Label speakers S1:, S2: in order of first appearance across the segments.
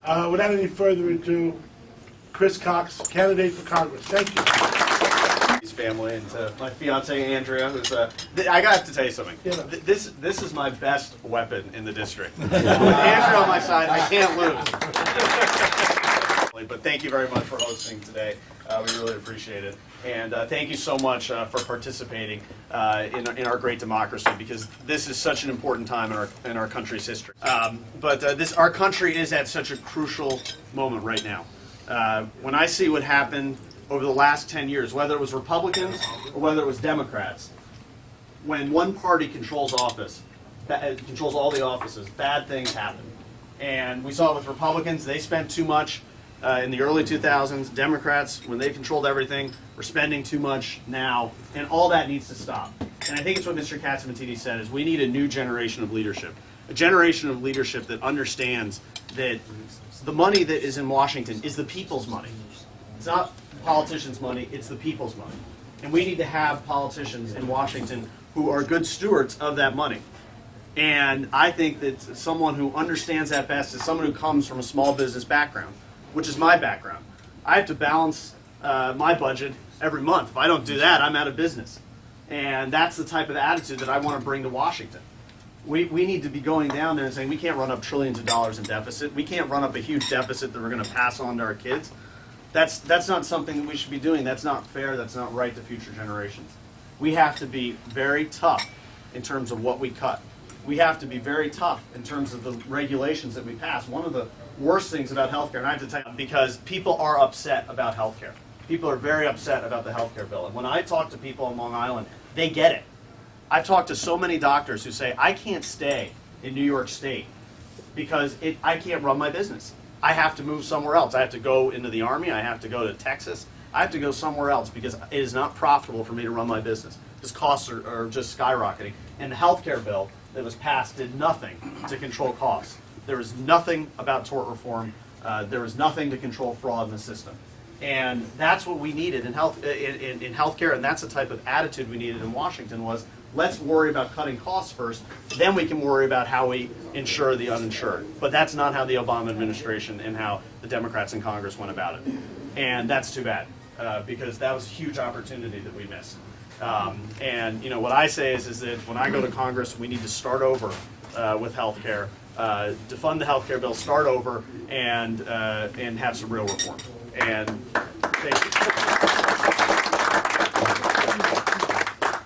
S1: Without any further ado, Chris Cox, candidate for Congress. Thank you.
S2: His family and to my fiance Andrea, who's I got to tell you something.
S1: Yeah.
S2: This is my best weapon in the district. With Andrea on my side, I can't lose. But thank you very much for hosting today. We really appreciate it, and thank you so much for participating in our great democracy, because this is such an important time in our country's history. Our country is at such a crucial moment right now. When I see what happened over the last 10 years, whether it was Republicans or whether it was Democrats, when one party controls office, controls all the offices, bad things happen. And we saw it with Republicans. They spent too much in the early 2000s. Democrats, when they controlled everything, were spending too much now, and all that needs to stop. And I think it's what Mr. Katzimatidis said, is we need a new generation of leadership. A generation of leadership that understands that the money that is in Washington is the people's money. It's not politicians' money, it's the people's money. And we need to have politicians in Washington who are good stewards of that money. And I think that someone who understands that best is someone who comes from a small business background, which is my background. I have to balance my budget every month. If I don't do that, I'm out of business. And that's the type of attitude that I want to bring to Washington. We need to be going down there and saying we can't run up trillions of dollars in deficit. We can't run up a huge deficit that we're going to pass on to our kids. That's not something that we should be doing. That's not fair. That's not right to future generations. We have to be very tough in terms of what we cut. We have to be very tough in terms of the regulations that we pass. One of the worst things about healthcare, and I have to tell you, because people are upset about healthcare. People are very upset about the healthcare bill. And when I talk to people on Long Island, they get it. I've talked to so many doctors who say, I can't stay in New York State because I can't run my business. I have to move somewhere else. I have to go into the Army. I have to go to Texas. I have to go somewhere else because it is not profitable for me to run my business. Because costs are just skyrocketing. And the healthcare bill that was passed did nothing to control costs. There was nothing about tort reform. There was nothing to control fraud in the system. And that's what we needed in healthcare, and that's the type of attitude we needed in Washington was, let's worry about cutting costs first, then we can worry about how we insure the uninsured. But that's not how the Obama administration and how the Democrats in Congress went about it. And that's too bad, because that was a huge opportunity that we missed. And you know, what I say is that when I go to Congress, we need to start over with health care, defund the health care bill, start over, and have some real reform. And thank you.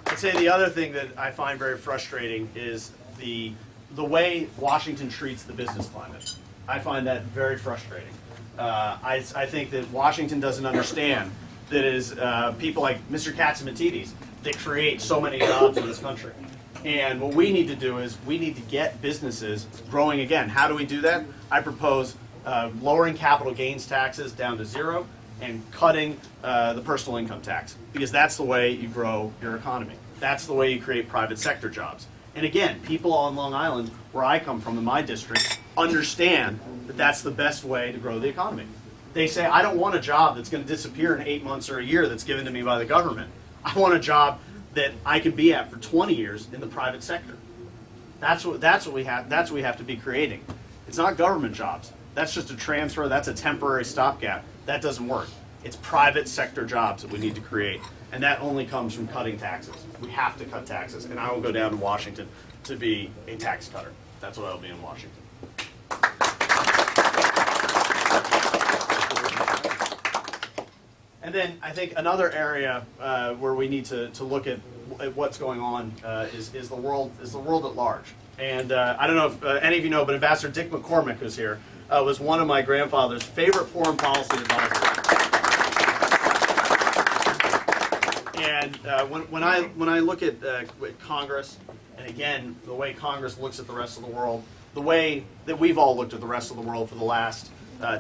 S2: I'd say the other thing that I find very frustrating is the way Washington treats the business climate. I find that very frustrating. I think that Washington doesn't understand that it is people like Mr. Katzimatidis that create so many jobs in this country. And what we need to do is we need to get businesses growing again. How do we do that? I propose lowering capital gains taxes down to zero and cutting the personal income tax, because that's the way you grow your economy. That's the way you create private sector jobs. And again, people on Long Island, where I come from in my district, understand that that's the best way to grow the economy. They say, I don't want a job that's going to disappear in 8 months or a year that's given to me by the government. I want a job that I can be at for 20 years in the private sector. That's what we have to be creating. It's not government jobs. That's just a transfer. That's a temporary stopgap. That doesn't work. It's private sector jobs that we need to create, and that only comes from cutting taxes. We have to cut taxes, and I will go down to Washington to be a tax cutter. That's what I'll be in Washington. And then I think another area where we need to look at what's going on is the world at large. And I don't know if any of you know, but Ambassador Dick McCormick, who's here, was one of my grandfather's favorite foreign policy advisors. And when I look at Congress, and again the way Congress looks at the rest of the world, the way that we've all looked at the rest of the world for the last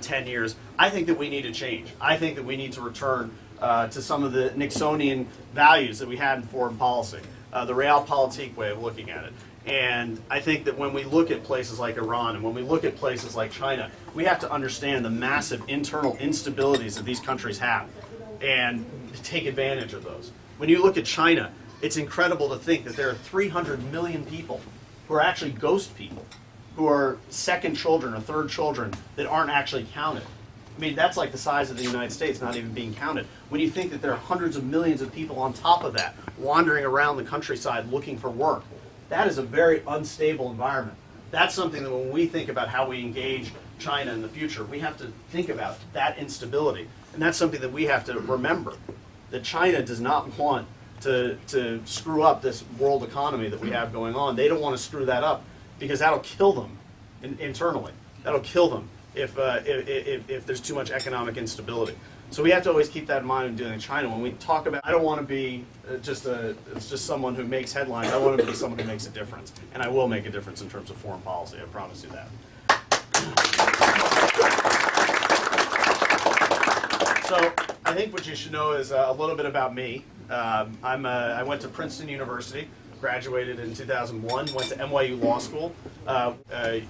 S2: 10 years, I think that we need to change. I think that we need to return to some of the Nixonian values that we had in foreign policy, the realpolitik way of looking at it. And I think that when we look at places like Iran and when we look at places like China, we have to understand the massive internal instabilities that these countries have and take advantage of those. When you look at China, it's incredible to think that there are 300 million people who are actually ghost people. who are second children or third children that aren't actually counted. I mean, that's like the size of the United States not even being counted. When you think that there are hundreds of millions of people on top of that wandering around the countryside looking for work, that is a very unstable environment. That's something that when we think about how we engage China in the future, we have to think about that instability. And that's something that we have to remember, that China does not want to screw up this world economy that we have going on. They don't want to screw that up because that'll kill them internally. That'll kill them if there's too much economic instability. So we have to always keep that in mind when dealing with China. When we talk about, I don't want to be just someone who makes headlines. I want to be someone who makes a difference, and I will make a difference in terms of foreign policy. I promise you that. So I think what you should know is a little bit about me. I went to Princeton University, graduated in 2001, went to NYU Law School.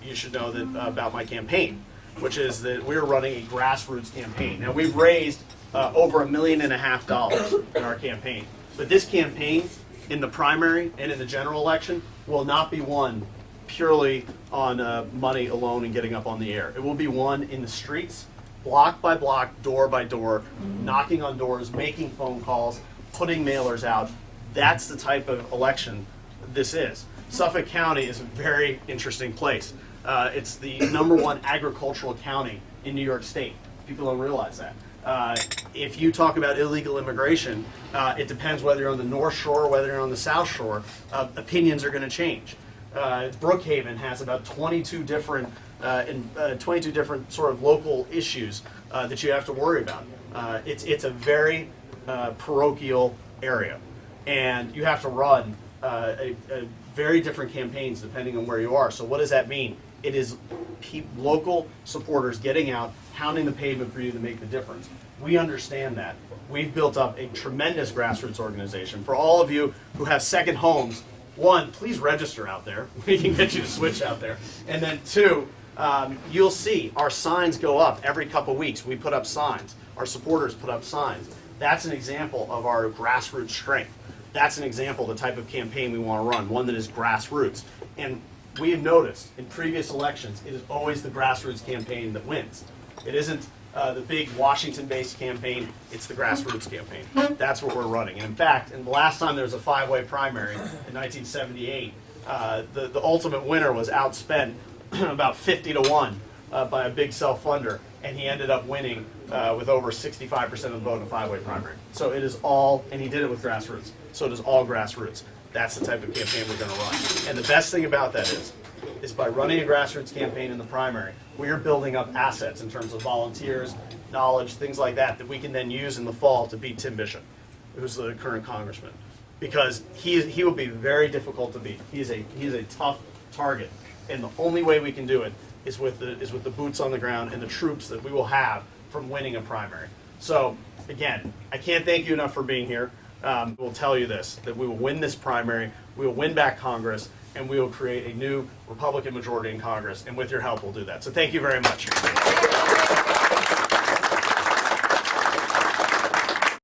S2: You should know that about my campaign, which is that we're running a grassroots campaign. Now, we've raised over $1.5 million in our campaign. But this campaign, in the primary and in the general election, will not be won purely on money alone and getting up on the air. It will be won in the streets, block by block, door by door, knocking on doors, making phone calls, putting mailers out. That's the type of election this is. Suffolk County is a very interesting place. It's the #1 agricultural county in New York State. People don't realize that. If you talk about illegal immigration, it depends whether you're on the North Shore or whether you're on the South Shore. Opinions are going to change. Brookhaven has about 22 different sort of local issues that you have to worry about. It's a very parochial area, and you have to run a very different campaigns depending on where you are. So what does that mean? It is local supporters getting out, pounding the pavement for you to make the difference. We understand that. We've built up a tremendous grassroots organization. For all of you who have second homes, one, please register out there. We can get you to switch out there. And then two, you'll see our signs go up every couple weeks. We put up signs. Our supporters put up signs. That's an example of our grassroots strength. That's an example of the type of campaign we want to run, one that is grassroots. And we have noticed in previous elections, it is always the grassroots campaign that wins. It isn't the big Washington-based campaign, it's the grassroots campaign. That's what we're running. And in fact, the last time there was a 5-way primary in 1978, the ultimate winner was outspent about 50-1 by a big self-funder, and he ended up winning with over 65% of the vote in a 5-way primary. So it is all, and he did it with grassroots, so it is all grassroots. That's the type of campaign we're going to run. And the best thing about that is by running a grassroots campaign in the primary, we are building up assets in terms of volunteers, knowledge, things like that, that we can then use in the fall to beat Tim Bishop, who's the current congressman. Because he will be very difficult to beat. He's a tough target. And the only way we can do it is with the boots on the ground and the troops that we will have from winning a primary. So, again, I can't thank you enough for being here. We'll tell you this, that we will win this primary, we will win back Congress, and we will create a new Republican majority in Congress, and with your help, we'll do that. So thank you very much.